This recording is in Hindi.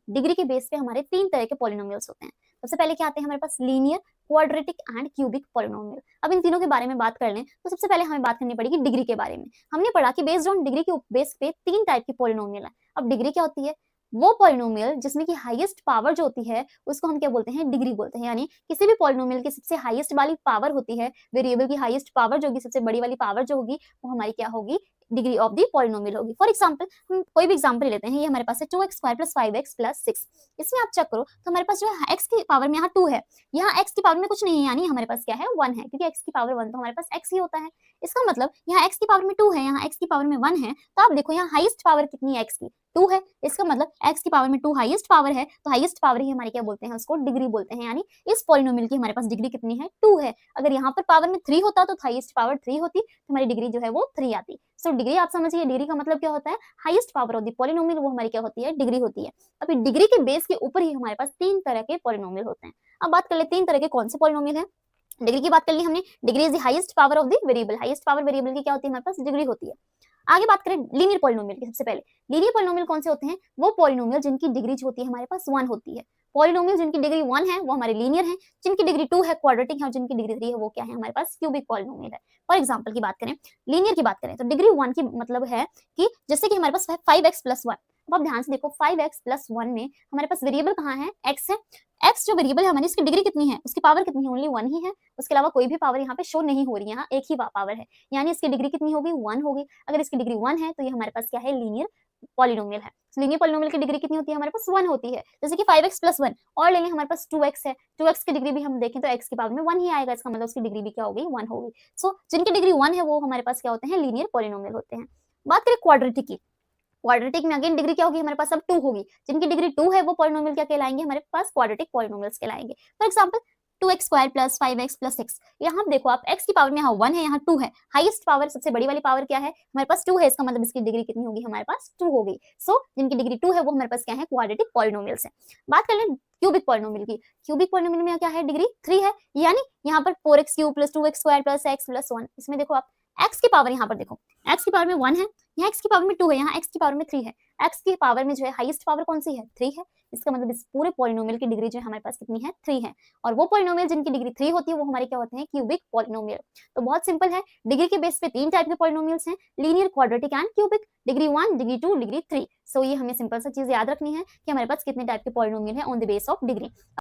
डिग्री के बेस पे हमारे 3 तरह के पॉलिनोमियल्स होते हैं। सबसे पहले क्या आते हैं हमारे पास, linear, quadratic and cubic polynomial. अब इन तीनों के बारे में बात कर लें तो सबसे पहले हमें बात करनी पड़ेगी डिग्री के बारे में। हमने पढ़ा कि बेस्ड ऑन डिग्री के बेस पे 3 टाइप की पॉलिनोमियल है। अब डिग्री क्या होती है, वो पॉलिनोमियल जिसमें की हाईएस्ट पावर जो होती है उसको हम क्या बोलते हैं, डिग्री बोलते हैं। यानी किसी भी पॉलिनोमियल की सबसे हाईएस्ट वाली पावर होती है, वेरिएबल की हाईएस्ट पावर जो होगी, सबसे बड़ी वाली पावर जो होगी, वो हमारी क्या होगी, डिग्री ऑफ द पॉलिनोमियल होगी। फॉर एग्जांपल हम कोई भी एग्जांपल लेते हैं, ये हमारे पास है 2x² + 5x + 6। इसमें आप चेक करो तो हमारे पास जो है x की पावर में यहाँ 2 है, यहाँ x की पावर में कुछ नहीं है, यानी हमारे पास क्या है 1 है, क्योंकि x की पावर 1 तो हमारे पास x ही होता है। इसका मतलब यहाँ x की पावर में 2 है, यहाँ x की पावर में 1 है, तो आप देखो यहाँ हाईएस्ट पावर कितनी है, x की 2 है। इसका मतलब x की पावर में 2 हाईएस्ट पावर है, तो हाईएस्ट पावर ही हमारे क्या बोलते हैं, उसको डिग्री बोलते हैं। यानी इस पॉलिनोमियल की हमारे पास डिग्री कितनी है, 2 है। अगर यहाँ पर पावर में 3 होता तो हाईएस्ट पावर 3 होती, तो हमारी डिग्री जो है वो 3 आती। सो डिग्री आप समझिए, डिग्री का मतलब क्या होता है, highest power of the polynomial, वो हमारी क्या होती है, डिग्री होती है। अभी डिग्री के बेस के ऊपर ही हमारे पास 3 तरह के पॉलिनोमियल होते हैं। अब बात कर ले 3 तरह के कौन से पॉलिनोमियल है। डिग्री की बात कर ली हमने, degree is the highest power of the variable. Highest power variable की क्या होती है, हमारे पास डिग्री होती है। आगे बात करें लीनियर पॉलिनोमियल की। सबसे पहले लीनियर पॉलिनोमियल कौन से होते हैं, वो पॉलिनोमियल जिनकी डिग्री जो होती है हमारे पास 1 होती है। पॉलिनोमियल जिनकी डिग्री 1 है वो हमारे लीनियर है, जिनकी डिग्री 2 है क्वाड्रेटिक है, और जिनकी डिग्री 3 है वो क्या है, हमारे पास क्यूबिक पॉलिनोमियल है। फॉर एग्जांपल की बात करें, लीनियर की बात करें तो डिग्री 1 की मतलब है कि जैसे कि हमारे पास 5x + 1। अब आप ध्यान से देखो 5x + 1 में हमारे पास वेरिएबल कहाँ है, x है। x जो वेरिएबल है हमारी, इसकी डिग्री कितनी है, उसकी पावर कितनी है, ओनली 1 ही है। उसके अलावा कोई भी पावर यहाँ पे शो नहीं हो रही है, यहाँ एक ही पावर है, यानी इसकी डिग्री कितनी होगी, 1 होगी। अगर इसकी डिग्री 1 है तो ये हमारे पास क्या है, लीनियर पॉलिनोमियल है। लीनियर पॉलिनोमियल की डिग्री कितनी होती है, हमारे पास 1 होती है। जैसे कि 5x + 1 और लेंगे, हमारे पास 2x है, 2x की डिग्री भी हम देखें तो x की पावर में 1 ही आएगा, इसका मतलब उसकी डिग्री भी क्या होगी, 1 होगी। सो जिनकी डिग्री 1 है वो हमारे पास क्या होते हैं, लीनियर पॉलिनोमियल होते हैं। बात करें क्वाड्रेटिक की, क्वाड्रेटिक में अगेन डिग्री क्या होगी, हमारे पास अब 2 होगी। जिनकी डिग्री 2 है वो पॉलिनोमियल क्या कहलाएंगे, हमारे पास क्वाड्रेटिक पॉलिनोमियल्स कहलाएंगे। For example 2x² + 5x + 6। यहाँ देखो आप x की पावर में यहाँ 1 है, यहाँ 2 है। हाईएस्ट पावर, सबसे बड़ी वाली पावर क्या है, हमारे पास 2 है, इसका मतलब इसकी डिग्री कितनी होगी, हमारे पास 2 होगी। सो जिनकी डिग्री 2 है वो हमारे पास क्या है, क्वाड्रेटिक पॉलिनोमियल्स है। बात कर लें क्यूबिक पॉलिनोमियल की। क्यूबिक पॉलिनोमियल में क्या है, डिग्री 3 है, यानी यहाँ पर 4x³ + 2x² + x + 1। इसमें देखो आप x की पावर, यहाँ पर देखो x की पावर में 1 है, यहाँ x की पावर में 2 है, यहाँ x की पावर में 3 है। x की पावर में जो है हाईएस्ट पावर कौन सी है, 3 है। इसका मतलब इस पूरे पॉलिनोमियल की डिग्री जो है हमारे पास कितनी है, 3 है। और वो पॉलिनोमियल जिनकी डिग्री 3 होती है वो हमारे क्या होते हैं, क्यूबिक पॉलिनोमियल। तो बहुत सिंपल है, डिग्री के बेस पे 3 टाइप के पॉलिनोमियल्स हैं, linear, quadratic and cubic. Degree 1, degree 2, degree 3। सो ये हमें सिंपल सा चीज याद रखनी है कि हमारे पास कितने टाइप के पॉलिनोमियल है on the base of degree.